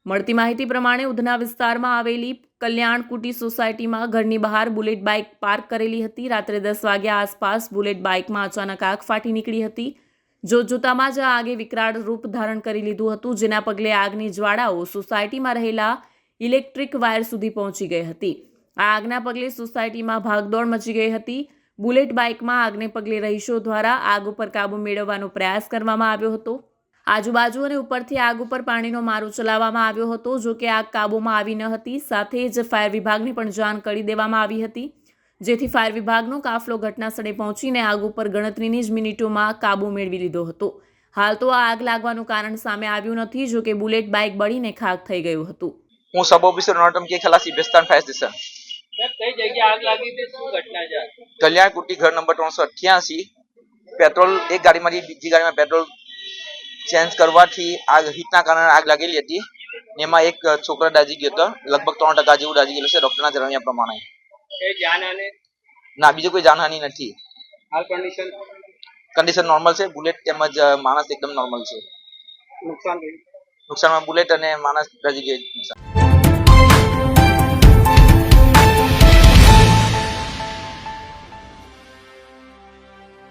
મળતી માહિતી પ્રમાણે ઉધના વિસ્તારમાં આવેલી કલ્યાણ કુટી સોસાયટીમાં ઘરની બહાર બુલેટ બાઇક પાર્ક કરેલી હતી. રાત્રે 10 વાગ્યા આસપાસ બુલેટ બાઇકમાં અચાનક આગ ફાટી નીકળી હતી. જોતજોતામાં જ આગે વિકરાળ રૂપ ધારણ કરી લીધું હતું, જેના પગલે આગની જ્વાળાઓ સોસાયટીમાં રહેલા ઇલેક્ટ્રિક વાયર સુધી પહોંચી ગઈ હતી. આ આગના પગલે સોસાયટીમાં ભાગદોડ મચી ગઈ હતી. બુલેટ બાઇકમાં આગને પગલે રહીશો દ્વારા આગ ઉપર કાબુ મેળવવાનો પ્રયાસ કરવામાં આવ્યો હતો. આજુબાજુ અને ઉપરથી આગ ઉપર પાણીનો મારો ચલાવવામાં આવ્યો હતો. જો કે આગ કાબૂમાં આવી ન હતી. સાથે જ ફાયર વિભાગને પણ જાણ કરી દેવામાં આવી હતી, જેથી ફાયર વિભાગનો કાફલો ઘટનાસ્થળે પહોંચીને આગ ઉપર ગણતરીની જ મિનિટોમાં કાબુ મેળવી લીધો હતો. હાલ તો આ આગ લાગવાનું કારણ સામે આવ્યું નથી. જો કે બુલેટ બાઇક બળીને ખાખ થઈ ગયું હતું. હું સબ ઓફિસર નોટમ કે ખલાસી બેસ્તાન ફાયર સ્ટેશન. કઈ જગ્યાએ આગ લાગી હતી, શું ઘટના છે? કલ્યાણ કુટી ઘર નંબર 388. પેટ્રોલ એક ગાડીમાંથી બીજી ગાડીમાં પેટ્રોલ ચેન્જ કરવાથી આગ હીટના કારણે આગ લાગેલી હતી. એમાં એક છોકરા દાઝી ગયો હતો. લગભગ 3% જેવું દાઝી ગયેલું છે ડોક્ટરના જણાવ્યા પ્રમાણે. જાનહાનિ? ના, બીજું કોઈ જાનહાનિ નથી. હાલ કન્ડિશન નોર્મલ છે. બુલેટ તેમજ માણસ એકદમ નોર્મલ છે. નુકસાનમાં બુલેટ અને માણસ દાઝી ગયો.